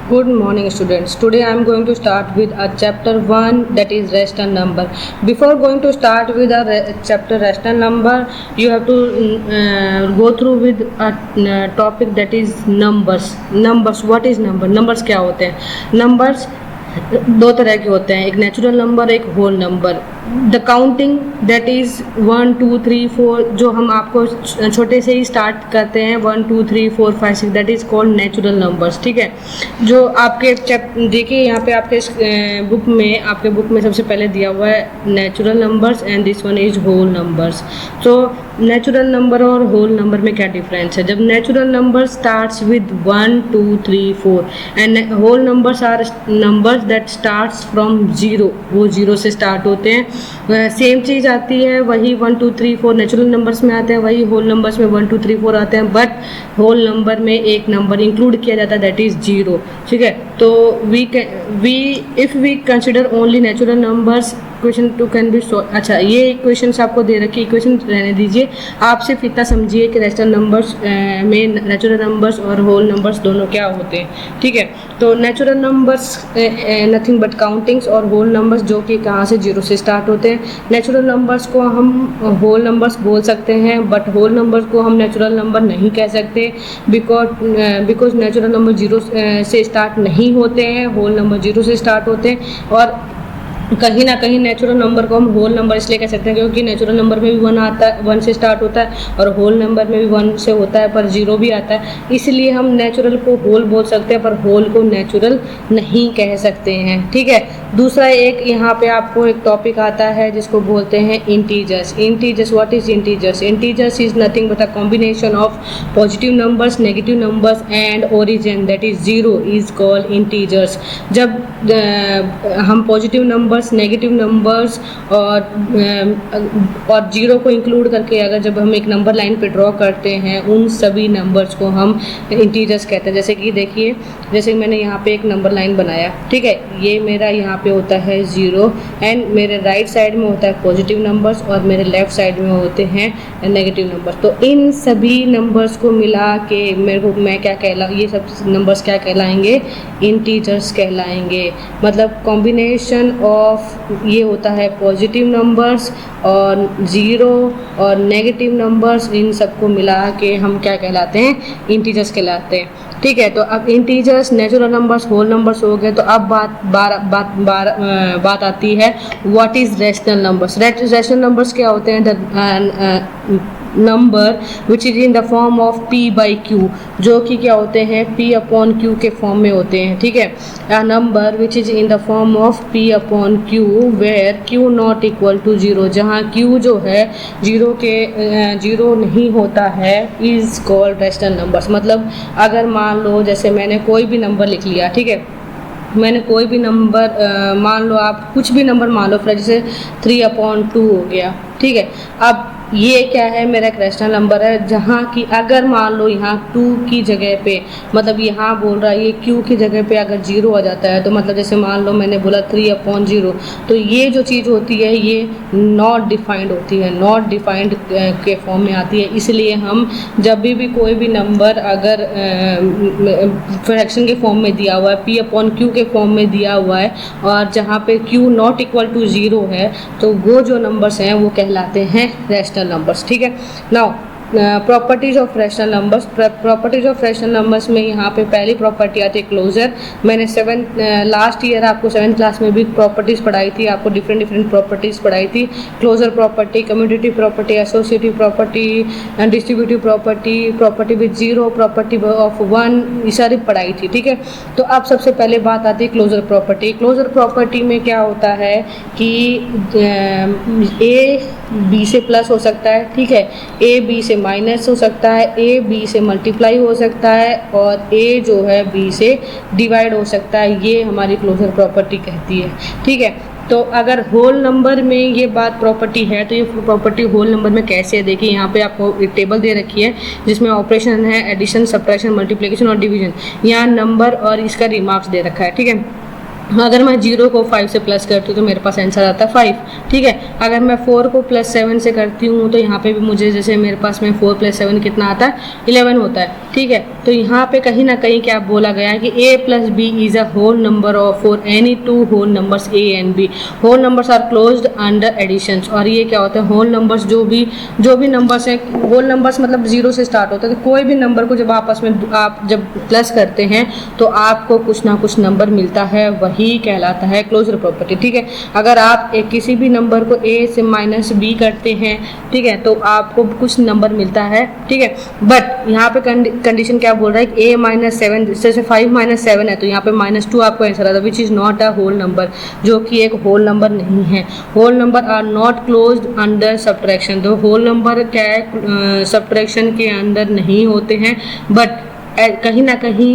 Good morning, students. Today I am going to start with a chapter 1, that is rational number. Before going to start with a chapter rational number, you have to go through with a topic that is numbers. Numbers, what is number? Numbers क्या होते हैं? Numbers दो तरह के होते हैं, एक natural number, एक whole number. The counting that is 1 2 3 4, जो हम आपको छोटे से ही स्टार्ट करते हैं 1 2 3 4 5 6, that is called natural numbers. ठीक है, जो आपके देखिए यहाँ पे आपके बुक में सबसे पहले दिया हुआ है natural numbers and this one is whole numbers. तो नेचुरल नंबर और होल नंबर में क्या डिफरेंस है? जब natural number starts with 1 2 3 4 and whole numbers are numbers that starts from 0, वो 0 से स्टार्ट होते हैं. सेम चीज़ आती है, वही 1 2 3 4 नेचुरल नंबर्स में आते हैं, वही होल नंबर्स में 1 2 3 4 आते हैं, बट होल नंबर में एक नंबर इंक्लूड किया जाता है दैट इज़ 0. ठीक है, तो if we consider only natural numbers, question 2 can be solve. अच्छा, ये इक्वेशन आपको दे रखी, इक्वेशन रहने दीजिए. आप सिर्फ इतना समझिए कि रेशनल नंबर्स में नेचुरल नंबर्स और होल नंबर्स दोनों क्या होते हैं. ठीक है, तो natural numbers nothing but countings और होल नंबर्स जो कि कहाँ से 0 से स्टार्ट होते हैं. नेचुरल नंबर्स को हम होल नंबर्स बोल सकते हैं, बट होल नंबर्स को हम नेचुरल नंबर नहीं कह सकते बिकॉज नेचुरल नंबर 0 से स्टार्ट नहीं होते हैं, होल नंबर 0 से स्टार्ट होते हैं. और कहीं ना कहीं नेचुरल नंबर को हम होल नंबर इसलिए कह सकते हैं क्योंकि नेचुरल नंबर में भी 1 आता है, 1 से स्टार्ट होता है, और होल नंबर में भी 1 से होता है पर 0 भी आता है. इसलिए हम नेचुरल को होल बोल सकते हैं पर होल को नेचुरल नहीं कह सकते हैं. ठीक है, दूसरा एक यहाँ पे आपको एक टॉपिक आता है जिसको बोलते हैं integers. Integers, what is integers? Integers is nothing but a combination of positive numbers, negative numbers and origin that is 0 is called integers. जब हम पॉजिटिव नंबर्स, नेगेटिव नंबर्स और 0 को इंक्लूड करके अगर जब हम एक नंबर लाइन पे ड्रॉ करते हैं, उन सभी नंबर्स को हम इंटीजर्स कहते हैं. जैसे कि देखिए, जैसे मैंने यहाँ पे एक नंबर लाइन बनाया. ठीक है, ये मेरा यहाँ पे होता है 0 एंड मेरे राइट साइड में होता है पॉजिटिव नंबर्स और मेरे लेफ्ट साइड में होते हैं नेगेटिव नंबर्स. तो इन सभी नंबर्स को मिला के ये सब नंबर्स क्या कहलाएंगे? इंटीजर्स कहलाएंगे. मतलब कॉम्बिनेशन ऑफ ये होता है पॉजिटिव नंबर्स और 0 और नेगेटिव नंबर्स, इन सबको मिला के हम क्या कहलाते हैं? इंटीजर्स कहलाते हैं. ठीक है, तो अब integers, natural numbers, whole numbers हो गए. तो अब बात आती है what is rational numbers. Rational numbers क्या होते हैं? Number which is in the form of p by q, जो कि क्या होते हैं? p अपॉन q के फॉर्म में होते हैं. ठीक है, a number which is in the form of p upon q where q not equal to 0, जहाँ q जो है 0 नहीं होता है, इज कॉल्ड रैशनल नंबर्स. मतलब अगर मान लो जैसे मैंने कोई भी नंबर लिख लिया. ठीक है, मैंने कोई भी नंबर मान लो, आप कुछ भी नंबर मान लो, फिर जैसे 3/2 हो गया. ठीक है, अब ये क्या है? मेरा एक रैशनल नंबर है जहाँ की अगर मान लो यहाँ 2 की जगह पे, मतलब यहाँ बोल रहा है ये q की जगह पे अगर 0 आ जाता है, तो मतलब जैसे मान लो मैंने बोला 3/0, तो ये जो चीज़ होती है ये नॉट डिफाइंड होती है, नॉट डिफाइंड के फॉर्म में आती है. इसलिए हम जब भी कोई भी नंबर अगर फ्रैक्शन के फॉर्म में दिया हुआ है, p/q के फॉर्म में दिया हुआ है, और जहाँ पे q नॉट इक्वल टू 0 है, तो वो जो नंबर्स हैं वो कहलाते हैं रैशनल नंबर्स. ठीक है, now properties of rational numbers. Properties of rational numbers में यहाँ पे पहली प्रॉपर्टी आती है क्लोजर. मैंने लास्ट ईयर आपको 7th क्लास में भी प्रॉपर्टीज़ पढ़ाई थी, आपको डिफरेंट प्रॉपर्टीज़ पढ़ाई थी. Closure property, commutative property, associative property, distributive property, property with 0, property of 1, ये सारी पढ़ाई थी. ठीक है, तो अब सबसे पहले बात आती है क्लोजर प्रॉपर्टी. क्लोजर प्रॉपर्टी में क्या होता है कि ए बी से प्लस हो सकता है. ठीक है, ए बी से माइनस हो सकता है, ए बी से मल्टीप्लाई हो सकता है, और ए जो है बी से डिवाइड हो सकता है. ये हमारी क्लोजर प्रॉपर्टी कहती है. ठीक है, तो अगर होल नंबर में ये बात प्रॉपर्टी है, तो ये प्रॉपर्टी होल नंबर में कैसे है? देखिए, यहाँ पे आपको एक टेबल दे रखी है जिसमें ऑपरेशन है एडिशन, सब्ट्रैक्शन, मल्टीप्लिकेशन और डिवीजन. यहाँ नंबर और इसका रिमार्क्स दे रखा है. ठीक है, अगर मैं 0 को 5 से प्लस करती हूँ तो मेरे पास आंसर आता है 5, ठीक है। अगर मैं 4 को प्लस 7 से करती हूँ तो यहाँ पे भी मुझे जैसे मेरे पास में 4 + 7 कितना आता है, 11 होता है, ठीक है। तो यहाँ पे कहीं ना कहीं क्या बोला गया है कि a + b is a whole number of for any two whole numbers a and b। Whole numbers are closed under additions. और ये क्या होता है, होल नंबर्स जो भी नंबर्स हैं, होल नंबर्स मतलब 0 से स्टार्ट होता है। तो कोई भी नंबर को जब आपस में आप जब प्लस करते हैं तो आपको कुछ ना कुछ नंबर मिलता है, वही कहलाता है क्लोजर प्रॉपर्टी, ठीक है। अगर आप किसी भी नंबर को a से -b करते हैं, ठीक है, तो आपको कुछ नंबर मिलता है, ठीक है। बट यहाँ पे कंडीशन क्या बोल रहा है कि a - 7, जैसे 5 - 7 है तो यहाँ पे -2 आपको आंसर आता है, which is not a whole number, जो कि एक होल नंबर नहीं है। Whole number are not closed under subtraction. तो होल नंबर क्या है, सब्ट्रैक्शन के अंदर नहीं होते हैं, बट कहीं ना कहीं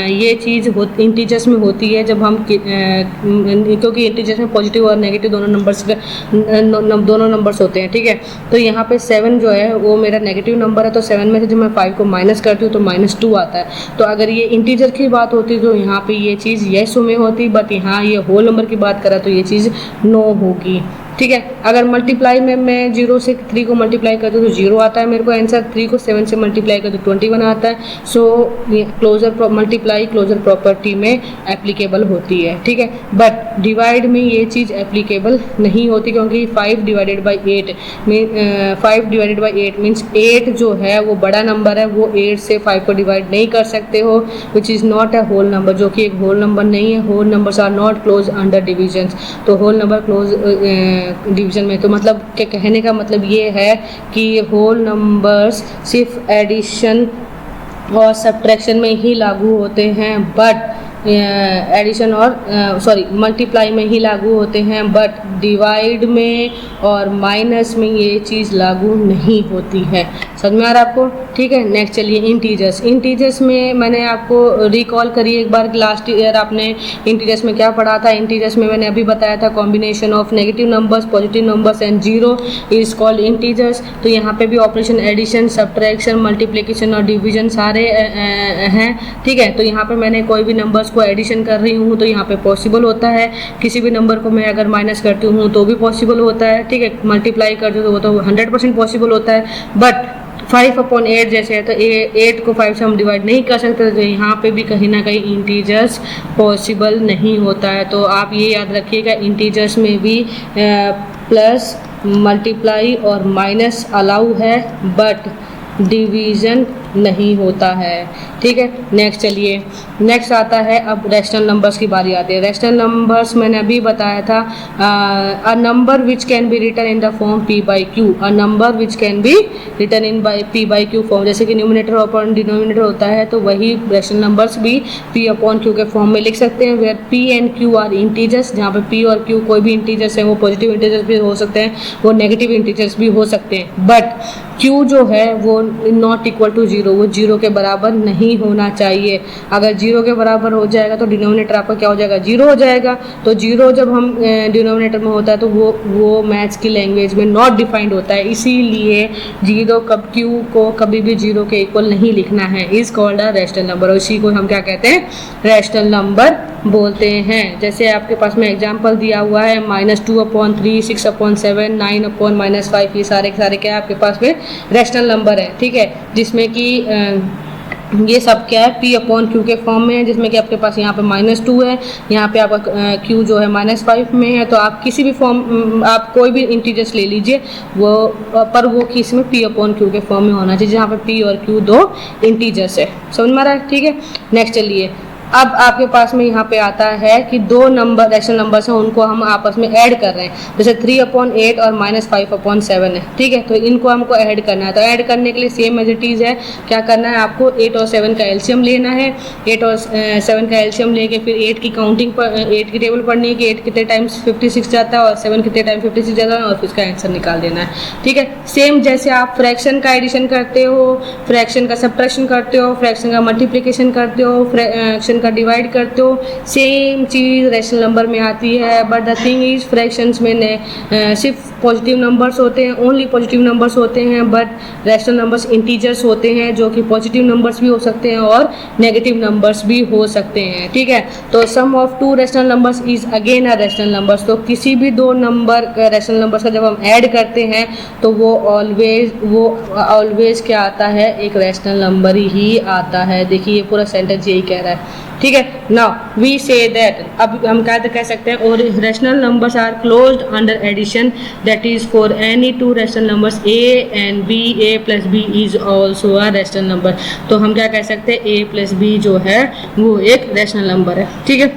ये चीज़ इंटीजर्स में होती है जब हम क्योंकि इंटीजर्स में पॉजिटिव और नेगेटिव दोनों नंबर्स होते हैं, ठीक है। तो यहाँ पे 7 जो है वो मेरा नेगेटिव नंबर है, तो 7 में से जब मैं 5 को माइनस करती हूँ तो -2 आता है। तो अगर ये इंटीजर की बात होती तो यहाँ पे ये चीज़ येस में होती, बट यहाँ ये होल नंबर की बात करा तो ये चीज़ नो होगी, ठीक है। अगर मल्टीप्लाई में मैं 0 से 3 को मल्टीप्लाई करती हूँ तो 0 आता है मेरे को आंसर, 3 को 7 से मल्टीप्लाई करती हूँ तो 21 आता है। सो क्लोजर मल्टीप्लाई क्लोजर प्रॉपर्टी में एप्लीकेबल होती है, ठीक है। बट डिवाइड में ये चीज़ एप्लीकेबल नहीं होती, क्योंकि 5 / 8 मीन्स 8 जो है वो बड़ा नंबर है, वो 8 से 5 को डिवाइड नहीं कर सकते हो, which is not a whole number, जो कि एक होल नंबर नहीं है। Whole numbers are not close under divisions. तो होल नंबर क्लोज डिवीजन में, तो मतलब के कहने का मतलब ये है कि होल नंबर्स सिर्फ एडिशन और सब्ट्रैक्शन में ही लागू होते हैं, बट एडिशन और मल्टीप्लाई में ही लागू होते हैं, बट डिवाइड में और माइनस में ये चीज़ लागू नहीं होती है। समझ में आ रहा है आपको, ठीक है। नेक्स्ट चलिए इंटीजर्स में मैंने आपको रिकॉल करिए एक बार, लास्ट ईयर आपने इंटीजर्स में क्या पढ़ा था। इंटीजर्स में मैंने अभी बताया था combination of negative numbers, positive numbers and 0 is called integers. तो यहाँ पे भी ऑपरेशन एडिशन, सब्ट्रैक्शन, मल्टीप्लिकेशन और डिवीजन सारे हैं, ठीक है। तो यहाँ पे मैंने कोई भी नंबर्स को एडिशन कर रही हूँ तो यहाँ पे पॉसिबल होता है, किसी भी नंबर को मैं अगर माइनस करती हूँ तो भी पॉसिबल होता है, ठीक है। मल्टीप्लाई करती हूँ तो वो तो 100% पॉसिबल होता है, बट 5/8 जैसे है तो 8 को 5 से हम डिवाइड नहीं कर सकते, तो यहाँ पे भी कहीं ना कहीं इंटीजर्स पॉसिबल नहीं होता है। तो आप ये याद रखिएगा, इंटीजर्स में भी प्लस, मल्टीप्लाई और माइनस अलाउ है, बट डिवीज़न नहीं होता है, ठीक है। नेक्स्ट चलिए, नेक्स्ट आता है अब रेशनल नंबर्स की बारी आती है। रेशनल नंबर्स मैंने अभी बताया था, a number which can be written in the form p/q, a number which can be written in p/q form. जैसे कि न्यूमिनेटर और डिनोमिनेटर होता है, तो वही रेशनल नंबर्स भी p/q के फॉर्म में लिख सकते हैं, where p and q are integers, जहाँ पे p और q कोई भी इंटीजर्स हैं, वो पॉजिटिव इंटीजर्स भी हो सकते हैं, वो नेगेटिव इंटीजर्स भी हो सकते हैं, बट q जो है वो नॉट इक्वल टू 0, वो 0 के बराबर नहीं होना चाहिए। अगर 0 के बराबर हो जाएगा तो डिनोमिनेटर आपका क्या हो जाएगा, 0 हो जाएगा। तो 0 जब हम डिनोमिनेटर में होता है तो वो मैथ्स की लैंग्वेज में नॉट डिफाइंड होता है, इसीलिए 0 q को कभी भी 0 के इक्वल नहीं लिखना है, is called a rational number, और इसी को हम क्या कहते हैं, रैशनल नंबर बोलते हैं। जैसे आपके पास में एग्जाम्पल दिया हुआ है -2/3, 6/7, 9/-5, ये सारे क्या है आपके पास में रैशनल नंबर है, ठीक है। जिसमें कि ये सब क्या है, p/q के फॉर्म में है, जिसमें कि आपके पास यहाँ पे -2 है, यहाँ पे आपका q जो है -5 में है। तो आप किसी भी फॉर्म, आप कोई भी इंटीजर्स ले लीजिए, वो पर वो किस में p/q के फॉर्म में होना चाहिए, जहाँ पे p और q दो इंटीजर्स है। समझ में आ रहा है, ठीक है। नेक्स्ट चलिए, अब आपके पास में यहाँ पे आता है कि दो नंबर रैशनल नंबर्स हैं, उनको हम आपस में ऐड कर रहे हैं, जैसे 3/8 और -5/7 है, ठीक है। तो इनको हमको ऐड करना है, तो ऐड करने के लिए सेम एज इट इज़ है, क्या करना है आपको, 8 और 7 का एलसीएम लेना है। 8 और 7 का एलसीएम लेके फिर 8 की काउंटिंग पर 8 की टेबल पढ़नी है कि 8 कितने टाइम्स 56 जाता है और 7 कितने टाइम 56 जाता है, और फिर इसका आंसर निकाल देना है, ठीक है। सेम जैसे आप फ्रैक्शन का एडिशन करते हो, फ्रैक्शन का सब्ट्रैक्शन करते हो, फ्रैक्शन का मल्टीप्लिकेशन करते हो, फ्रैक्शन का डिवाइड करते हो सेम चीज़ रैशनल नंबर में आती है। But the thing is fractions में सिर्फ पॉजिटिव नंबर्स होते हैं, ओनली पॉजिटिव नंबर्स होते हैं, बट रैशनल नंबर्स इंटीजर्स होते हैं जो कि पॉजिटिव नंबर्स भी हो सकते हैं और नेगेटिव नंबर्स भी हो सकते हैं। ठीक है, तो sum of two rational numbers is again a rational numbers. तो किसी भी दो नंबर रैशनल नंबर्स का जब हम ऐड करते हैं तो वो ऑलवेज क्या आता है, एक रैशनल नंबर ही आता है। देखिए ये पूरा सेंटेंस यही कह रहा है। ठीक है, नाउ वी से दैट, अब हम क्या कह सकते हैं, और rational numbers are closed under addition, that is for any two rational numbers a and b, a plus b is also a rational number. तो हम क्या कह सकते हैं, a प्लस b जो है वो एक रैशनल नंबर है। ठीक है,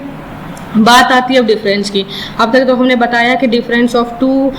बात आती है अब डिफरेंस की। अब तक तो हमने बताया कि difference of two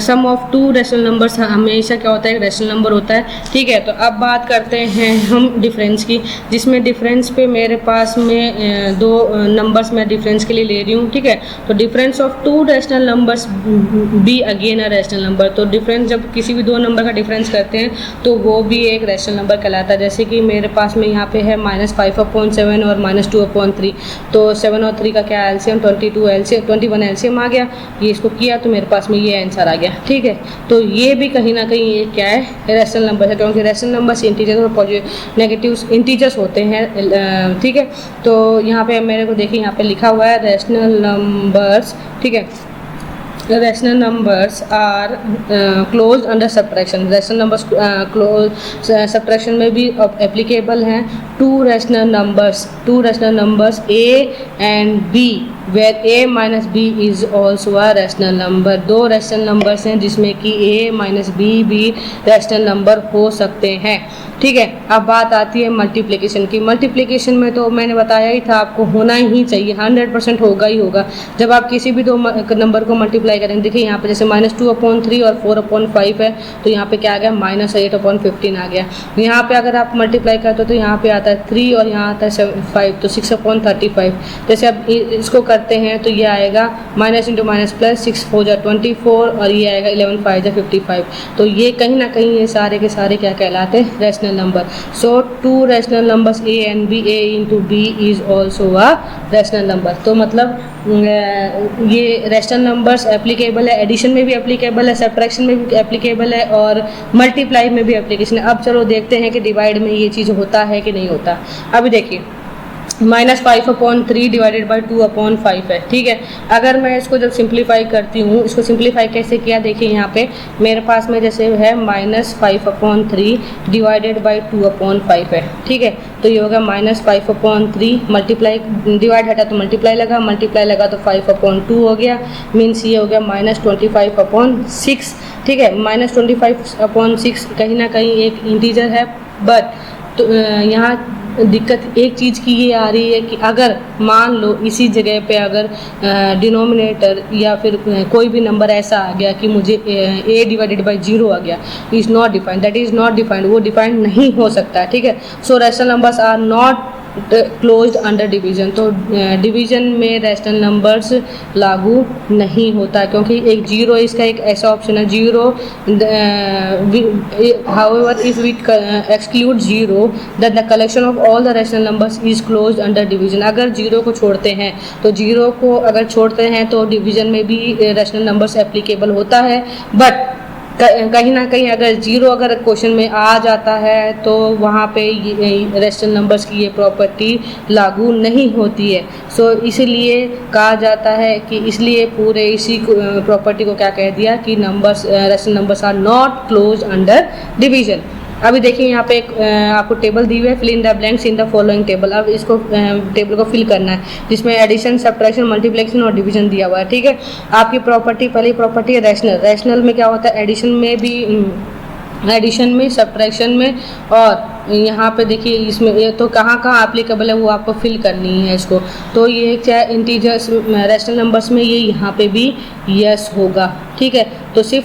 sum of two rational numbers हमेशा क्या होता है, एक रैशनल नंबर होता है। ठीक है, तो अब बात करते हैं हम डिफरेंस की, जिसमें डिफरेंस पे मेरे पास में दो नंबर्स मैं डिफरेंस के लिए ले रही हूँ। ठीक है, तो difference of two rational numbers be again a rational number. तो डिफरेंस जब किसी भी दो नंबर का डिफरेंस करते हैं तो वो भी एक रैशनल नंबर कहलाता है। जैसे कि मेरे पास में यहाँ पे है -5/7 और -2/3, तो 7 और 3 का क्या एलसीएम 21 एलसीएम आ गया। ये इसको किया तो मेरे पास में ये आंसर आ गया। ठीक है, तो ये भी कहीं ना कहीं ये क्या है, रैशनल नंबर है, क्योंकि रैशनल नंबर्स इंटीजर्स और नेगेटिव इंटीजर्स होते हैं। ठीक है, तो यहाँ पे मेरे को देखिए यहाँ पे लिखा हुआ है रैशनल नंबर्स। ठीक है, rational numbers are close under subtraction. Rational numbers close subtraction में भी एप्लीकेबल हैं। Two rational numbers A and b where a minus b is also a rational number. दो रैशनल नंबर्स हैं जिसमें कि a माइनस बी भी rational number हो सकते हैं। ठीक है, अब बात आती है मल्टीप्लिकेशन की। मल्टीप्लिकेशन में तो मैंने बताया ही था आपको होना ही चाहिए, 100% होगा ही होगा। जब आप किसी भी दो नंबर को मल्टीप्लाई करेंगे, देखिए यहाँ पे जैसे -2/3 और 4/5 है, तो यहाँ पे क्या आ गया, -8/15 आ गया। यहाँ पे अगर आप मल्टीप्लाई करते हो तो यहाँ पे आता है 3 और यहाँ आता है 5, तो 6/35। जैसे अब इसको करते हैं तो ये आएगा माइनस इंटू माइनस प्लस, 6 हो जाए 24 और ये आएगा 11 5 जा 55। तो ये कहीं ना कहीं ये सारे के सारे क्या कहलाते हैं, rational number. So to rational numbers a and b, a into b is also a rational number. तो मतलब ये रैशनल नंबर्स एप्लीकेबल है, एडिशन में भी एप्लीकेबल है, सब्ट्रैक्शन में भी एप्लीकेबल है और मल्टीप्लाई में भी एप्लीकेशन है। अब चलो देखते हैं कि डिवाइड में ये चीज़ होता है कि नहीं होता। अभी देखिए -5/3 डिवाइडेड बाई 2/5 है। ठीक है, अगर मैं इसको जब सिंप्लीफाई करती हूँ, इसको सिंप्लीफाई कैसे किया, देखिए यहाँ पे मेरे पास में जैसे है -5/3 डिवाइडेड बाई 2/5 है। ठीक है, तो ये होगा -5/3 मल्टीप्लाई, डिवाइड हटा तो मल्टीप्लाई लगा तो 5/2 हो गया, मीन्स ये हो गया -25/6। ठीक है, -25/6 कहीं ना कहीं एक इंटीजर है, बट तो यहाँ दिक्कत एक चीज़ की ये आ रही है कि अगर मान लो इसी जगह पे अगर डिनोमिनेटर या फिर कोई भी नंबर ऐसा आ गया कि मुझे a डिवाइडेड बाई 0 आ गया, is not defined, that is not defined, वो डिफाइंड नहीं हो सकता। ठीक है, so rational numbers are not closed under division. तो डिवीजन में रैशनल नंबर्स लागू नहीं होता, क्योंकि एक 0 इसका एक ऐसा ऑप्शन है, 0 however if we exclude 0 that the collection of all the rational numbers is closed under division. अगर 0 को छोड़ते हैं तो 0 को अगर छोड़ते हैं तो डिवीजन में भी रैशनल नंबर्स एप्लीकेबल होता है, बट कहीं ना कहीं अगर 0 अगर क्वेश्चन में आ जाता है तो वहाँ पे रैशनल नंबर्स की ये प्रॉपर्टी लागू नहीं होती है। सो इसीलिए कहा जाता है कि इसलिए पूरे इसी प्रॉपर्टी को क्या कह दिया कि numbers rational numbers are not close under division. अभी देखिए यहाँ पे एक आपको टेबल दी हुई है, fill in the blanks in the following table. अब इसको टेबल को फिल करना है, जिसमें एडिशन, सब्ट्रैक्शन, मल्टीप्लिकेशन और डिवीजन दिया हुआ है। ठीक है, आपकी प्रॉपर्टी, पहली प्रॉपर्टी है रैशनल। रैशनल में क्या होता है, एडिशन में भी, एडिशन में, सब्ट्रैक्शन में, और यहाँ पे देखिए इसमें ये तो कहाँ एप्लीकेबल है वो आपको फिल करनी है इसको। तो ये क्या इंटीजर्स रैशनल नंबर्स में ये यहाँ पे भी यस होगा। ठीक है, तो सिर्फ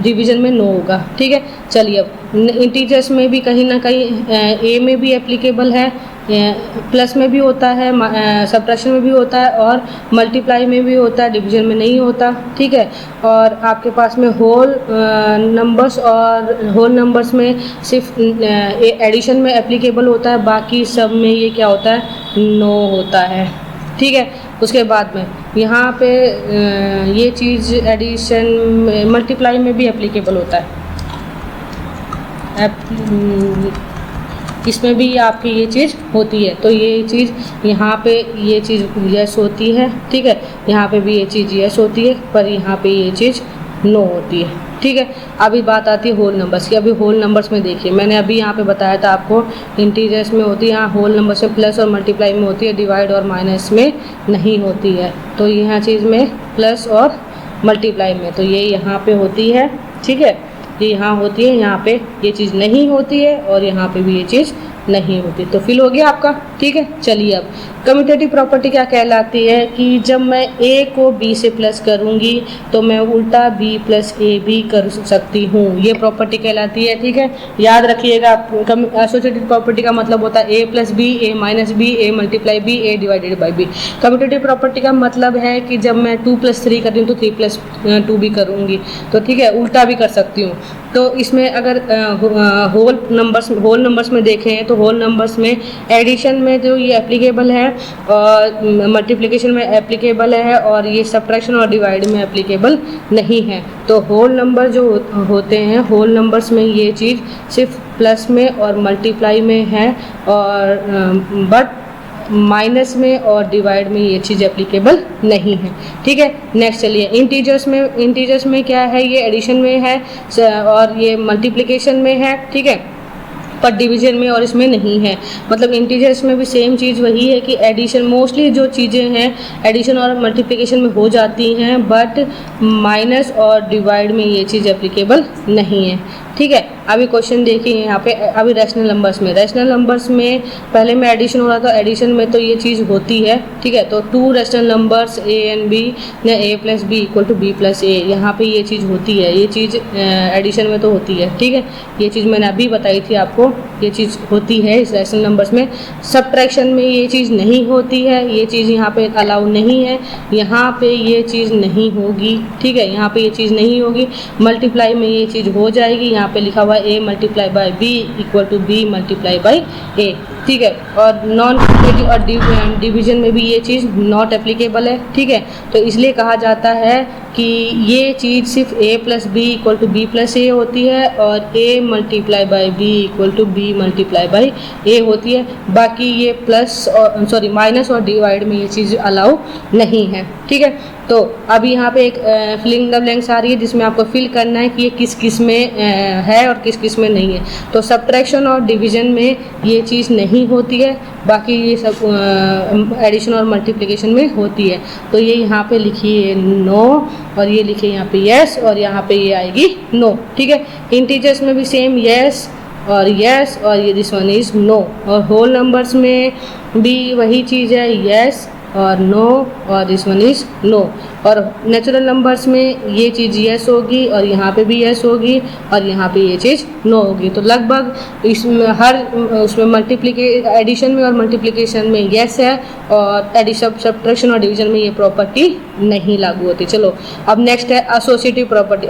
डिवीजन में नो होगा। ठीक है, चलिए अब इंटीजर्स में भी कहीं ना कहीं ए में भी एप्लीकेबल है, प्लस में भी होता है, सब्ट्रैक्शन में भी होता है और मल्टीप्लाई में भी होता है, डिवीजन में नहीं होता। ठीक है, और आपके पास में होल नंबर्स, और होल नंबर्स में सिर्फ एडिशन में एप्लीकेबल होता है, बाकी सब में ये क्या होता है, नो होता है। ठीक है, उसके बाद में यहाँ पे ये चीज़ एडिशन मल्टीप्लाई में भी एप्लीकेबल होता है, इसमें भी आपकी ये चीज़ होती है। तो ये चीज़ यहाँ पे ये चीज़ यस होती है। ठीक है, यहाँ पे भी ये चीज़ यस होती है, पर यहाँ पे ये चीज़ नो होती है। ठीक है, अभी बात आती है होल नंबर्स की। अभी होल नंबर्स में देखिए, मैंने अभी यहाँ पे बताया था आपको इंटीजर्स में होती है, यहाँ होल नंबर्स में प्लस और मल्टीप्लाई में होती है, डिवाइड और माइनस में नहीं होती है। तो यहाँ चीज़ में प्लस और मल्टीप्लाई में तो ये यहाँ पे होती है। ठीक है, ये यहाँ होती है, यहाँ पे ये चीज़ नहीं होती है, और यहाँ पे भी ये चीज़ नहीं होती। तो फिल हो गया आपका। ठीक है, चलिए अब कम्यूटेटिव प्रॉपर्टी क्या कहलाती है कि जब मैं ए को बी से प्लस करूँगी तो मैं उल्टा बी प्लस ए भी कर सकती हूँ, ये प्रॉपर्टी कहलाती है। ठीक है, याद रखिएगा, एसोसिएटिव प्रॉपर्टी का मतलब होता है A plus B, A minus B, A multiply B, A divided by B. Commutative property का मतलब है कि जब मैं 2+3 करती हूँ तो 3+2 भी करूँगी। तो ठीक है, उल्टा भी कर सकती हूँ। तो इसमें अगर होल नंबर्स में देखें तो होल नंबर्स में एडिशन में जो ये एप्लीकेबल है, और मल्टीप्लिकेशन में एप्लीकेबल है, और ये सब्ट्रैक्शन और डिवाइड में एप्लीकेबल नहीं है। तो होल नंबर जो होते हैं, होल नंबर्स में ये चीज़ सिर्फ प्लस में और मल्टीप्लाई में है, और बट माइनस में और डिवाइड में ये चीज़ एप्लीकेबल नहीं है। ठीक है, नेक्स्ट चलिए इंटीजर्स में क्या है, ये एडिशन में है और ये मल्टीप्लिकेशन में है। ठीक है, पर डिवीजन में और इसमें नहीं है। मतलब इंटीजर्स में भी सेम चीज़ वही है कि एडिशन मोस्टली जो चीज़ें हैं एडिशन और मल्टीप्लिकेशन में हो जाती हैं, बट माइनस और डिवाइड में ये चीज़ एप्लीकेबल नहीं है। ठीक है, अभी क्वेश्चन देखिए यहाँ पे, अभी रैशनल नंबर्स में पहले में एडिशन हो रहा था, एडिशन में तो ये चीज़ होती है। ठीक है, तो 2 rational numbers A and B या A plus B equal to B plus A, यहाँ पे ये चीज़ होती है, ये चीज़ एडिशन में तो होती है। ठीक है, ये चीज़ मैंने अभी बताई थी आपको, ये चीज़ होती है इस रैशनल नंबर्स में। सब्ट्रैक्शन में ये चीज़ नहीं होती है, ये चीज़ यहाँ पे अलाउ नहीं है, यहाँ पे ये चीज़ नहीं होगी। ठीक है, यहाँ पे ये चीज़ नहीं होगी। मल्टीप्लाई में ये चीज़ हो जाएगी, यहाँ पे लिखा हुआ है A multiply by B equal to B multiply by A. ठीक है, और नॉन और डिवीजन में भी ये चीज़ नॉट एप्लीकेबल है। ठीक है, तो इसलिए कहा जाता है कि ये चीज़ सिर्फ A plus B equal to B plus A होती है, और A multiply by B equal to B multiply by A होती है। बाकी ये प्लस और माइनस और डिवाइड में ये चीज़ अलाउ नहीं है। ठीक है, तो अभी यहाँ पे एक फिलिंग द ब्लैंक्स आ रही है जिसमें आपको फिल करना है कि ये किस किस में है और किस किस में नहीं है। तो सब्ट्रैक्शन और डिवीजन में ये चीज़ नहीं होती है, बाकी ये सब एडिशन और मल्टीप्लिकेशन में होती है। तो ये यहाँ पे लिखिए नो, और ये लिखिए यहाँ पे यस, और यहाँ पे ये आएगी नो। ठीक है, इंटीजर्स में भी सेम यस और यस, और ये दिस वन इज़ नो। और होल नंबर्स में भी वही चीज़ है, यस और नो, और दिस वन इज़ नो। और नेचुरल नंबर्स में ये चीज़ यस होगी, और यहाँ पे भी यस होगी, और यहाँ पे ये चीज़ नो होगी। तो लगभग इसमें उसमें एडिशन में और मल्टीप्लिकेशन में यस है, और सब्ट्रैक्शन और डिवीजन में ये प्रॉपर्टी नहीं लागू होती। चलो अब नेक्स्ट है एसोसिएटिव प्रॉपर्टी।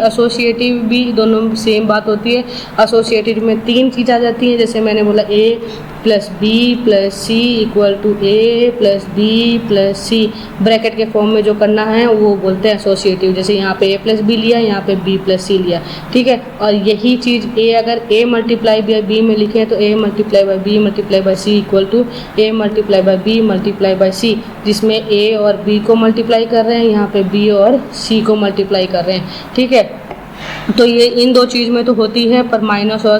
एसोसिएटिव भी दोनों सेम बात होती है। एसोसिएटिव में 3 चीज़ आ जाती हैं, जैसे मैंने बोला A plus B plus C equal to A plus B plus C, bracket के फॉर्म में जो करना है वो बोलते हैं एसोसिएटिव। जैसे यहाँ पे ए प्लस बी लिया, यहाँ पे बी प्लस सी लिया। ठीक है, और यही चीज़ ए अगर ए मल्टीप्लाई बाई बी में लिखें तो A multiply by B multiply by C equal to A multiply by B multiply by C, जिसमें ए और बी को मल्टीप्लाई कर रहे हैं, यहाँ पे बी और सी को मल्टीप्लाई कर रहे हैं। ठीक है, तो ये इन 2 चीज़ में तो होती है, पर माइनस और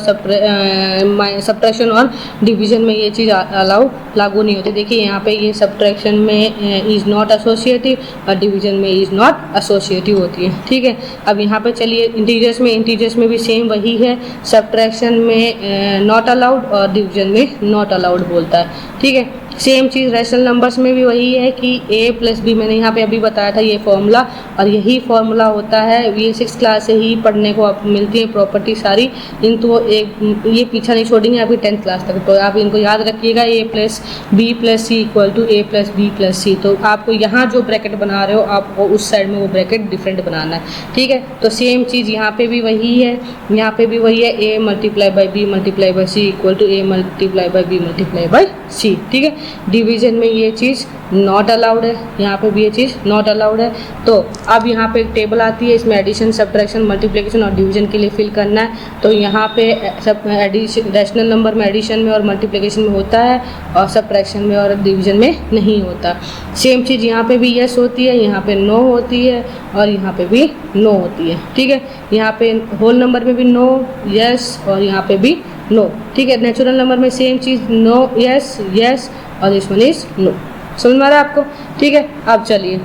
सब्ट्रैक्शन और डिवीजन में ये चीज़ अलाउ लागू नहीं होती। देखिए यहाँ पे ये सब्ट्रैक्शन में इज़ नॉट एसोसिएटिव और डिवीजन में इज़ नॉट एसोसिएटिव होती है। ठीक है, अब यहाँ पे चलिए इंटीजर्स में भी सेम वही है, सब्ट्रैक्शन में नॉट अलाउड और डिवीजन में नॉट अलाउड बोलता है। ठीक है, सेम चीज़ रैशनल नंबर्स में भी वही है कि a प्लस बी, मैंने यहाँ पे अभी बताया था ये फॉर्मूला, और यही फॉर्मूला होता है, ये 6th क्लास से ही पढ़ने को आप मिलती है प्रॉपर्टी सारी। इनको एक ये पीछा नहीं छोड़ेंगे आपकी 10th क्लास तक, तो आप इनको याद रखिएगा, a plus B plus C equal to a plus B plus C. तो आपको यहाँ जो ब्रैकेट बना रहे हो आपको उस साइड में वो ब्रैकेट डिफरेंट बनाना है, ठीक है। तो सेम चीज़ यहाँ पे भी वही है, यहाँ पे भी वही है, a multiply by B multiply by C equal to a multiply by B multiply by C, ठीक है। डिवीजन में ये चीज़ नॉट अलाउड है, यहाँ पे भी ये चीज़ नॉट अलाउड है। तो अब यहाँ पे एक टेबल आती है, इसमें एडिशन सब्ट्रैक्शन मल्टीप्लिकेशन और डिवीजन के लिए फिल करना है। तो यहाँ पे सब एडिशन रैशनल नंबर में एडिशन में और मल्टीप्लिकेशन में होता है, और सब्ट्रैक्शन में और डिवीजन में नहीं होता। सेम चीज़ यहाँ पे भी यस होती है, यहाँ पे नो होती है, और यहाँ पे भी नो होती है, ठीक है। यहाँ पे होल नंबर में भी नो, यस, और यहाँ पे भी नो, ठीक है। नेचुरल नंबर में सेम चीज़, नो, यस, यस, और दिस वन इज नो। समझ में आ रहा है आपको, ठीक है। अब चलिए,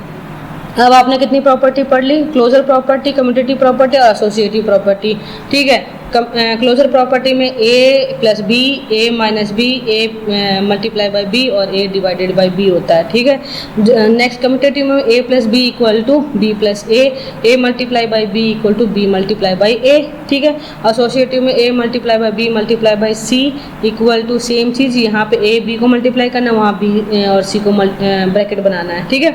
अब आपने कितनी प्रॉपर्टी पढ़ ली? क्लोजर प्रॉपर्टी, कम्यूटेटिव प्रॉपर्टी और एसोसिएटिव प्रॉपर्टी, ठीक है। क्लोजर प्रॉपर्टी में a plus b, a minus b, a multiply by b और a डिवाइडेड बाई बी होता है, ठीक है। नेक्स्ट कम्यूटेटिव में a plus B equal to B plus a multiply by B equal to B multiply by a, ठीक है। Associative में a multiply by B multiply by c equal to same चीज़, यहाँ पे a b को multiply करना है, वहाँ b और c को ब्रैकेट बनाना है, ठीक है।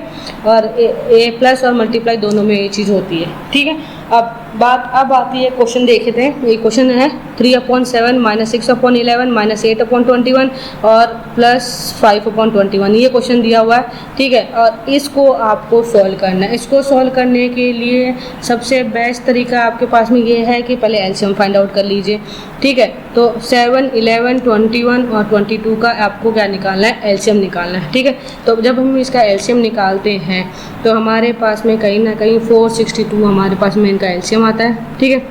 और a प्लस और मल्टीप्लाई दोनों में ये चीज़ होती है, ठीक है। अब आती है क्वेश्चन, देखे थे ये क्वेश्चन है 3/7 माइनस 6/11 माइनस 8/21 और प्लस 5/21, ये क्वेश्चन दिया हुआ है, ठीक है। और इसको आपको सॉल्व करना है। इसको सॉल्व करने के लिए सबसे बेस्ट तरीका आपके पास में ये है कि पहले एलसीएम फाइंड आउट कर लीजिए, ठीक है। तो 7, 11, 21 और 22 का आपको क्या निकालना है? एलसीएम निकालना है, ठीक है। तो जब हम इसका एलसीएम निकालते हैं तो हमारे पास में कहीं ना कहीं 462 हमारे पास में इनका एलसीएम आता है, ठीक है।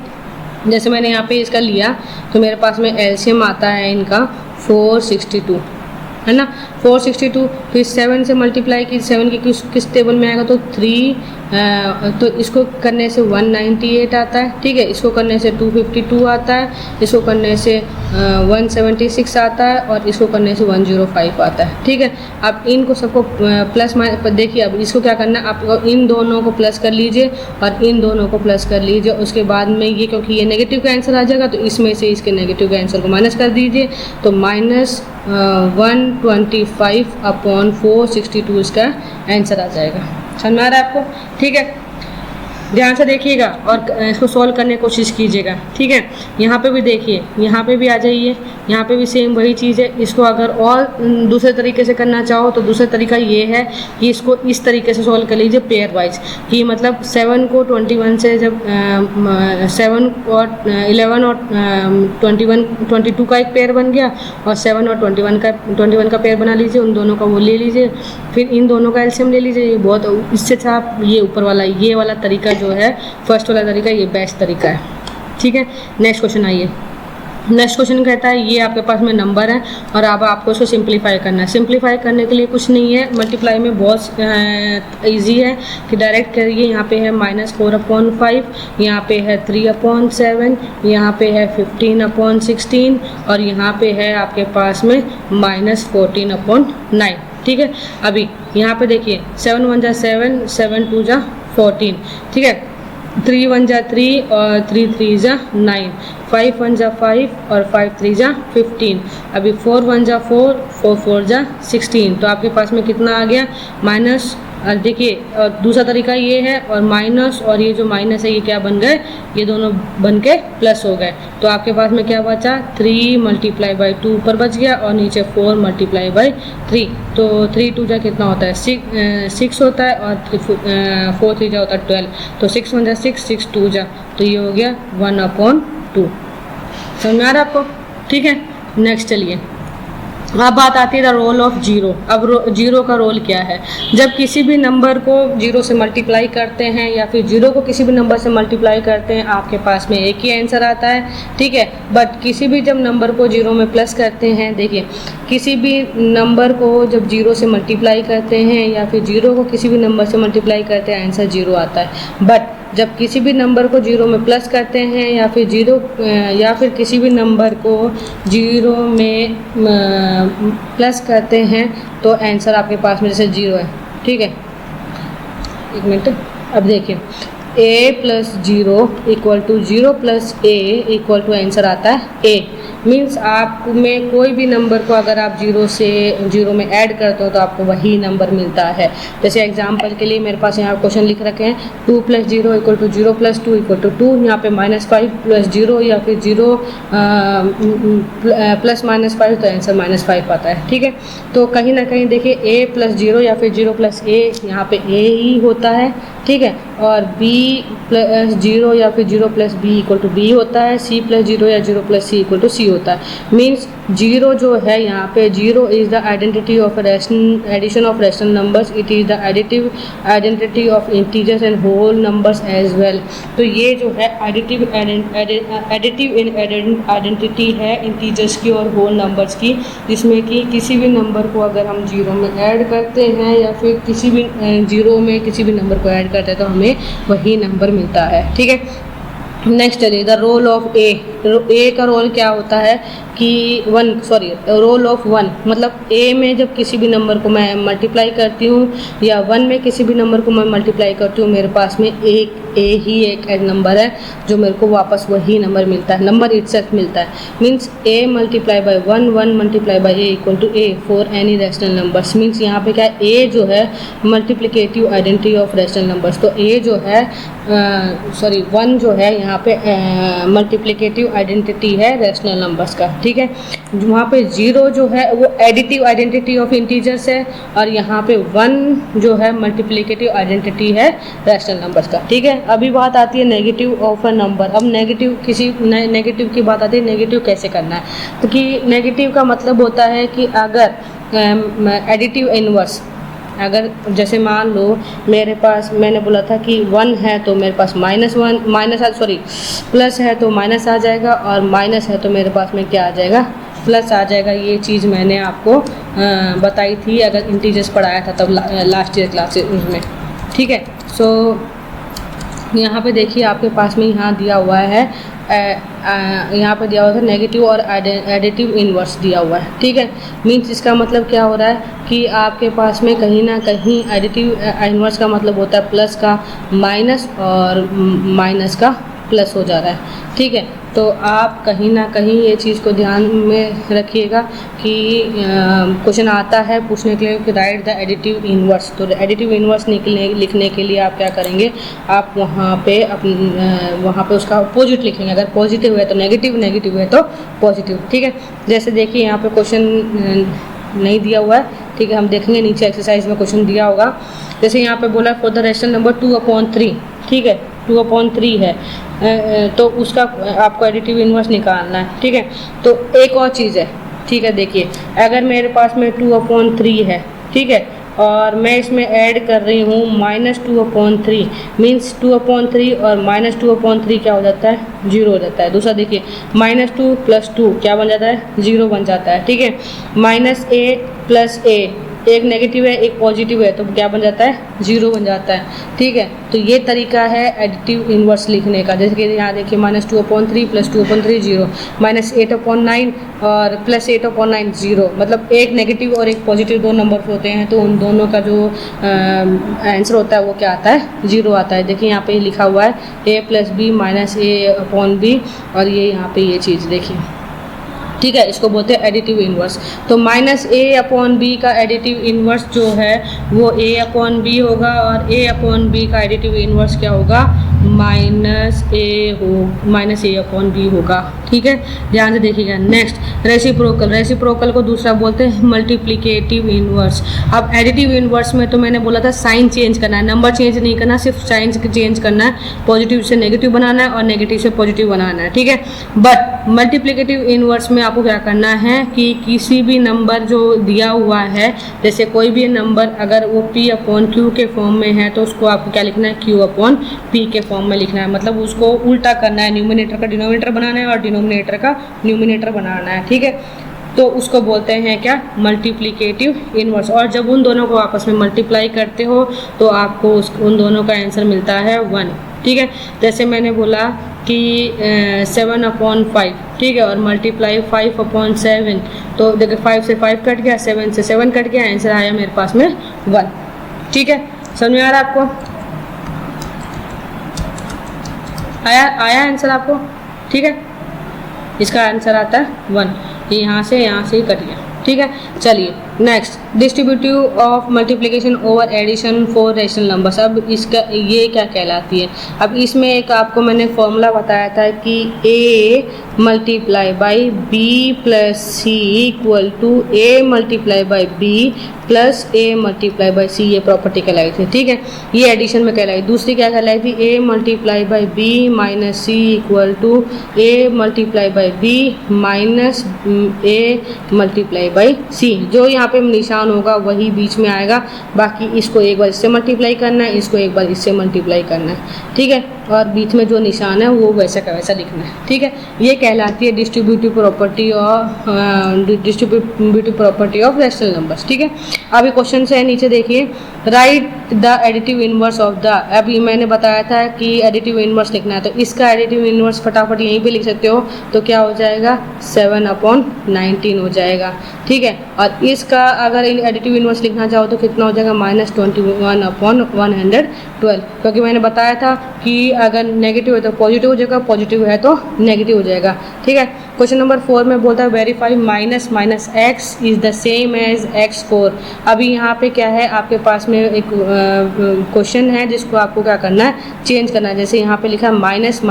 जैसे मैंने यहाँ पे इसका लिया तो मेरे पास में एलसीएम आता है इनका 462, है ना। 462 फिर 7 से मल्टीप्लाई की, 7 की किस टेबल में आएगा? तो 3, तो इसको करने से 198 आता है, ठीक है। इसको करने से 252 आता है, इसको करने से 176 आता है, और इसको करने से 105 आता है, ठीक है। अब इनको सबको प्लस माइनस देखिए, अब इसको क्या करना है? आप इन दोनों को प्लस कर लीजिए और इन दोनों को प्लस कर लीजिए। उसके बाद में ये, क्योंकि ये नेगेटिव का आंसर आ जाएगा तो इसमें से इसके नेगेटिव के आंसर को माइनस कर दीजिए, तो माइनस 125/462 इसका आंसर आ जाएगा। समझ में आ रहा है आपको, ठीक है। ध्यान से देखिएगा और इसको सॉल्व करने की कोशिश कीजिएगा, ठीक है। यहाँ पे भी देखिए, यहाँ पे भी आ जाइए, यहाँ पे भी सेम वही चीज़ है। इसको अगर और दूसरे तरीके से करना चाहो तो दूसरा तरीका ये है कि इसको इस तरीके से सॉल्व कर लीजिए पेयर वाइज, कि मतलब 7 को 21 से जब 7 और 11 और 22 का एक पेयर बन गया, और 7 और 21 का पेयर बना लीजिए, उन दोनों का वो ले लीजिए, फिर इन दोनों का एलसीएम ले लीजिए। ये बहुत, इससे अच्छा आप ये ऊपर वाला, ये वाला तरीका जो है, फर्स्ट वाला तरीका, ये बेस्ट तरीका है, ठीक है। नेक्स्ट क्वेश्चन आइए। नेक्स्ट क्वेश्चन कहता है ये आपके पास में नंबर है और अब आपको इसको सिंप्लीफाई करना है। सिंप्लीफाई करने के लिए कुछ नहीं है, मल्टीप्लाई में बहुत इजी है कि डायरेक्ट करिए। यहाँ पे है -4/5, यहाँ पे है 3/7, यहाँ पे है 15/16 और यहाँ पे है आपके पास में -14/9, ठीक है। अभी यहाँ पे देखिए 7 1 जा 7, 7 2 जा 14, ठीक है। 3 1 जा 3 और 3 3 जा 9, 5 1 जा 5 और 5 3 जा 15। अभी 4 1 जा 4, 4 4 जा 16। तो आपके पास में कितना आ गया? माइनस, देखिए दूसरा तरीका ये है, और माइनस और ये जो माइनस है ये क्या बन गए? ये दोनों बन के प्लस हो गए। तो आपके पास में क्या बचा? 3 मल्टीप्लाई बाई 2 ऊपर बच गया और नीचे 4 मल्टीप्लाई बाई 3। तो 3 2 जा कितना होता है? 6 होता है, और 4 3 जा होता है 12। तो 6 1 जा 6, 6 2 जा, तो ये हो गया 1/2। समझ में आ रहा है आपको, ठीक है। नेक्स्ट चलिए, अब बात आती है द रोल ऑफ जीरो। अब जीरो का रोल क्या है? जब किसी भी नंबर को जीरो से मल्टीप्लाई करते हैं या फिर जीरो को किसी भी नंबर से मल्टीप्लाई करते हैं, आपके पास में एक ही आंसर आता है, ठीक है। बट किसी भी जब नंबर को जीरो में प्लस करते हैं, देखिए किसी भी नंबर को जब जीरो से मल्टीप्लाई करते हैं या फिर जीरो को किसी भी नंबर से मल्टीप्लाई करते हैं, आंसर जीरो आता है। बट जब किसी भी नंबर को जीरो में प्लस करते हैं या फिर किसी भी नंबर को जीरो में प्लस करते हैं तो आंसर आपके पास में जैसे जीरो है, ठीक है। एक मिनट, अब देखिए a plus zero equal to zero plus a equal to answer आता है a। मीन्स आप में कोई भी नंबर को अगर आप जीरो में ऐड करते हो तो आपको वही नंबर मिलता है। जैसे एग्जांपल के लिए मेरे पास यहाँ क्वेश्चन लिख रखे हैं 2 plus zero equal to zero plus two equal to 2, यहाँ पे -5 प्लस जीरो या फिर जीरो प्लस -5 तो आंसर -5 आता है, ठीक है। तो कहीं ना कहीं देखिए a प्लस जीरो या फिर जीरो प्लस a, यहाँ पे a ही होता है, ठीक है। और b प्लस जीरो या फिर zero plus b equal to b होता है, c प्लस जीरो या zero plus c equal to c होता है। मीन्स जीरो जो है यहाँ पे zero is the identity of addition of rational numbers, it is the identity of integers and whole numbers as well. तो ये जो है एडिटिव आइडेंटिटी है इंटीजर्स की और होल नंबर्स की, जिसमें कि किसी भी नंबर को अगर हम जीरो में ऐड करते हैं या फिर किसी भी जीरो में किसी भी नंबर को ऐड करते हैं तो हमें वही नंबर मिलता है, ठीक है। नेक्स्ट चलिए, द रोल ऑफ ए का रोल क्या होता है कि रोल ऑफ 1, मतलब a में जब किसी भी नंबर को मैं मल्टीप्लाई करती हूँ या 1 में किसी भी नंबर को मैं मल्टीप्लाई करती हूँ, मेरे पास में एक नंबर है जो मेरे को वापस वही नंबर मिलता है, नंबर इटसेल्फ मिलता है। Means a multiply by 1, 1 multiply by a equal to a for any rational numbers. Means यहाँ पे क्या है, a जो है multiplicative identity of rational numbers, तो a जो है 1 जो है यहाँ पे मल्टीप्लिकेटिव आइडेंटिटी है रैशनल नंबर्स का, ठीक है। वहाँ पे जीरो जो है वो एडिटिव आइडेंटिटी ऑफ इंटीजर्स है और यहाँ पे 1 जो है मल्टीप्लिकेटिव आइडेंटिटी है रैशनल नंबर्स का, ठीक है। अभी बात आती है नेगेटिव ऑफ अ नंबर। अब नेगेटिव की बात आती है, नेगेटिव कैसे करना है। तो कि नेगेटिव का मतलब होता है कि अगर एडिटिव इनवर्स, अगर जैसे मान लो मेरे पास, मैंने बोला था कि 1 है तो मेरे पास प्लस है तो माइनस आ जाएगा और माइनस है तो मेरे पास में क्या आ जाएगा, प्लस आ जाएगा। ये चीज़ मैंने आपको बताई थी अगर इंटीजर्स पढ़ाया था तब लास्ट ईयर क्लासेस में, ठीक है। सो यहाँ पे देखिए आपके पास में यहाँ दिया हुआ है, यहाँ पे दिया हुआ था नेगेटिव और एडिटिव इनवर्स दिया हुआ है, ठीक है। मीन्स इसका मतलब क्या हो रहा है कि आपके पास में कहीं ना कहीं एडिटिव इनवर्स का मतलब होता है प्लस का माइनस और माइनस का प्लस हो जा रहा है, ठीक है। तो आप कहीं ना कहीं ये चीज़ को ध्यान में रखिएगा कि क्वेश्चन आता है पूछने के लिए कि राइट द एडिटिव इनवर्स। तो एडिटिव इनवर्स लिखने के लिए आप क्या करेंगे, आप वहाँ पे उसका अपोजिट लिखेंगे। अगर पॉजिटिव है तो नेगेटिव, नेगेटिव है तो पॉजिटिव, ठीक है। जैसे देखिए यहाँ पे क्वेश्चन नहीं दिया हुआ है, ठीक है, हम देखेंगे नीचे एक्सरसाइज में क्वेश्चन दिया होगा। जैसे यहाँ पे बोला फॉर द रैशनल नंबर 2/3, ठीक है, 2/3 है, तो उसका आपको एडिटिव इनवर्स निकालना है, ठीक है। तो एक और चीज़ है, ठीक है, देखिए अगर मेरे पास में 2/3 है, ठीक है, और मैं इसमें ऐड कर रही हूँ -2/3, मीन्स 2/3 और -2/3 क्या हो जाता है, 0 हो जाता है। दूसरा देखिए -2 + 2 क्या बन जाता है, 0 बन जाता है, ठीक है। -a + a, एक नेगेटिव है एक पॉजिटिव है तो क्या बन जाता है, 0 बन जाता है, ठीक है। तो ये तरीका है एडिटिव इनवर्स लिखने का। जैसे कि यहाँ देखिए -2/3 + 2/3 0, -8/9 और +8/9 0, मतलब एक नेगेटिव और एक पॉजिटिव दो नंबर होते हैं तो उन दोनों का जो आंसर होता है वो क्या आता है, 0 आता है। देखिए यहाँ पे लिखा हुआ है a + b -a/b और ये यहाँ पे ये चीज़ देखिए, ठीक है, इसको बोलते हैं एडिटिव इनवर्स। तो -a/b का एडिटिव इनवर्स जो है वो a/b होगा और a/b का एडिटिव इनवर्स क्या होगा, -a/b होगा, ठीक है, ध्यान से देखिएगा। नेक्स्ट रेसिप्रोकल को दूसरा बोलते हैं मल्टीप्लिकेटिव इनवर्स। अब एडिटिव इनवर्स में तो मैंने बोला था साइन चेंज करना है, नंबर चेंज नहीं करना, सिर्फ साइन चेंज करना है, पॉजिटिव से नेगेटिव बनाना है और नेगेटिव से पॉजिटिव बनाना है, ठीक है। बट मल्टीप्लिकेटिव इनवर्स में आपको क्या करना है कि किसी भी नंबर जो दिया हुआ है, जैसे कोई भी नंबर अगर वो p/q के फॉर्म में है तो उसको आपको क्या लिखना है, q/p के फॉर्म में लिखना है, मतलब उसको उल्टा करना है, न्यूमिनेटर का डिनोमिनेटर बनाना है और डिनोमिनेटर का न्यूमिनेटर बनाना है, ठीक है। तो उसको बोलते हैं क्या, मल्टीप्लिकेटिव इनवर्स। और जब उन दोनों को आपस में मल्टीप्लाई करते हो तो आपको उन दोनों का आंसर मिलता है 1। ठीक है। जैसे मैंने बोला कि 7/5, ठीक है, और मल्टीप्लाई 5/7, तो देखिए 5 से 5 कट गया, 7 से 7 कट गया, आंसर आया मेरे पास में 1। ठीक है, समझ में आ रहा है आपको? आया आंसर आपको? ठीक है, इसका आंसर आता है 1। ये यहाँ से ही कट गया। ठीक है, चलिए next, distributive of multiplication over addition for rational numbers. अब इसका ये क्या कहलाती है? अब इसमें एक आपको मैंने फॉर्मूला बताया था कि a multiply by B plus C equal to a multiply by B plus a multiply by C, ये प्रॉपर्टी कहलाई थी। ठीक है, ये एडिशन में कहलाई। दूसरी क्या कहलाई थी? a multiply by B minus C equal to a multiply by B minus a multiply by C. जो यहाँ पे निशान होगा वही बीच में आएगा, बाकी इसको एक बार इससे मल्टीप्लाई करना है, इसको एक बार इससे मल्टीप्लाई करना है। ठीक है, और बीच में जो निशान है वो वैसा का वैसा लिखना है। ठीक है, ये कहलाती है distributive property of rational numbers. ठीक है, अभी क्वेश्चन से नीचे देखिए, right the additive inverse of the. अभी मैंने बताया था कि एडिटिव इनवर्स लिखना है, तो इसका एडिटिव इनवर्स फटाफट यहीं पे लिख सकते हो। तो क्या हो जाएगा? 7/19 हो जाएगा। ठीक है, और इसका अगर एडिटिव इनवर्स लिखना चाहो तो कितना हो जाएगा? -21/112, क्योंकि मैंने बताया था कि अगर नेगेटिव है तो पॉजिटिव हो जाएगा, पॉजिटिव है तो नेगेटिव हो जाएगा। ठीक है, क्वेश्चन नंबर 4 में बोलता है verify minus x is the same as x4। अभी यहाँ पे क्या है, आपके पास में एक क्वेश्चन है जिसको आपको क्या करना है? चेंज करना है। जैसे यहाँ पे लिखा minus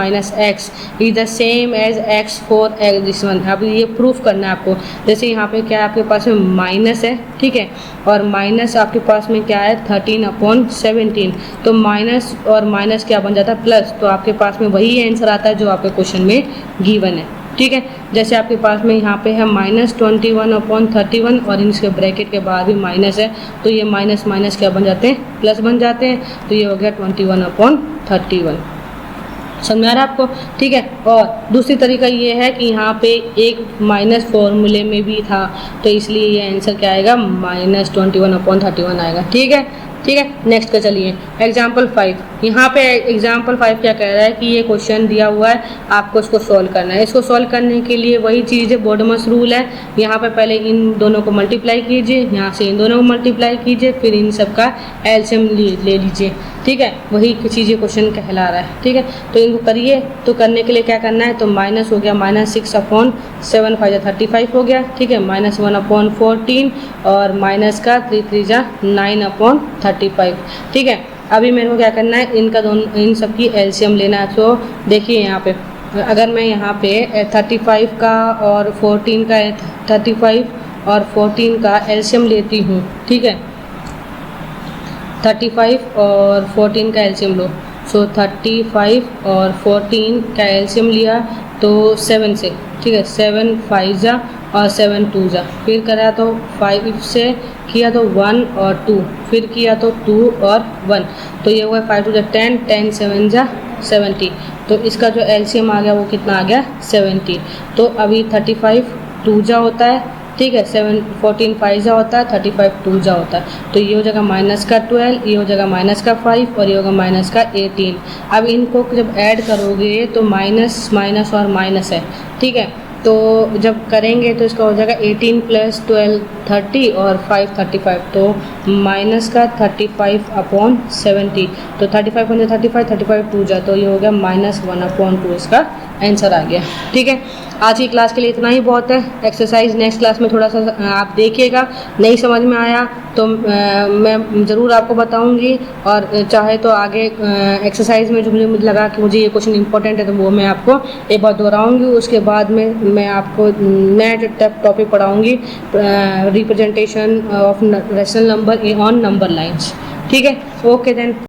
x is the same as x4 this one. अभी ये प्रूफ करना है आपको। जैसे यहाँ पे क्या है, आपके पास में माइनस है, ठीक है, और माइनस आपके पास में क्या है? 13/17। तो माइनस और माइनस क्या बन जाता है? प्लस। तो आपके पास में वही आंसर आता है जो आपके क्वेश्चन में गिवन है। ठीक है, जैसे आपके पास में यहाँ पे है -21/31 और इसके ब्रैकेट के बाद भी माइनस है, तो ये माइनस माइनस क्या बन जाते हैं? प्लस बन जाते हैं। तो ये हो गया 21/31। समझ में आ रहा है आपको? ठीक है, और दूसरी तरीका ये है कि यहाँ पे एक माइनस फॉर्मूले में भी था, तो इसलिए ये आंसर क्या आएगा? -21/31 आएगा। ठीक है, ठीक है, नेक्स्ट का चलिए एग्जाम्पल 5। यहाँ पे एग्जाम्पल 5 क्या कह रहा है कि ये क्वेश्चन दिया हुआ है, आपको इसको सॉल्व करना है। इसको सॉल्व करने के लिए वही चीज़ है, बोडमस रूल है। यहाँ पे पहले इन दोनों को मल्टीप्लाई कीजिए, यहाँ से इन दोनों को मल्टीप्लाई कीजिए, फिर इन सब का एलसीएम ले लीजिए। ठीक है, वही चीज़ ये क्वेश्चन कहला रहा है। ठीक है, तो इनको करिए। तो करने के लिए क्या करना है? तो माइनस हो गया -6/7 5 35 हो गया। ठीक है, -1/14 और माइनस का 3 3 9/35। ठीक है, अभी मेरे को क्या करना है? इन सब की एलसीएम लेना है। तो देखिए यहाँ पे, अगर मैं यहाँ पे 35 का और 14 का 35 और 14 का एलसीएम लेती हूँ, ठीक है, 35 और 14 का एलसीएम लो। सो 35 और 14 का एलसीएम लिया तो 7 से, ठीक है, 7 5 जा और 7 2 जा, फिर करा तो 5 से किया तो 1 और 2, फिर किया तो 2 और 1, तो ये हुआ 5 2 जा 10, 10 7 जा 70। तो इसका जो एलसीएम आ गया वो कितना आ गया? 70। तो अभी 35 2 जा होता है, ठीक है, 7 14 5 जा होता है, 35 2 जा होता है। तो ये हो जाएगा -12, ये हो जाएगा -5 और ये होगा -18। अब इनको जब ऐड करोगे तो माइनस माइनस और माइनस है, ठीक है, तो जब करेंगे तो इसका हो जाएगा 18 + 12 30 और 5 35, तो माइनस का 35/70। तो 35 × 35 35 2 जा, तो ये हो गया -1/2, इसका आंसर आ गया। ठीक है, आज की क्लास के लिए इतना ही बहुत है। एक्सरसाइज नेक्स्ट क्लास में थोड़ा सा आप देखिएगा, नहीं समझ में आया तो मैं ज़रूर आपको बताऊंगी, और चाहे तो आगे एक्सरसाइज में जो मुझे लगा कि मुझे ये क्वेश्चन इंपॉर्टेंट है तो वो मैं आपको एक बार दोहराऊंगी। उसके बाद में मैं आपको नया टॉपिक पढ़ाऊंगी, representation of rational number on number lines. ठीक है, ओके देन।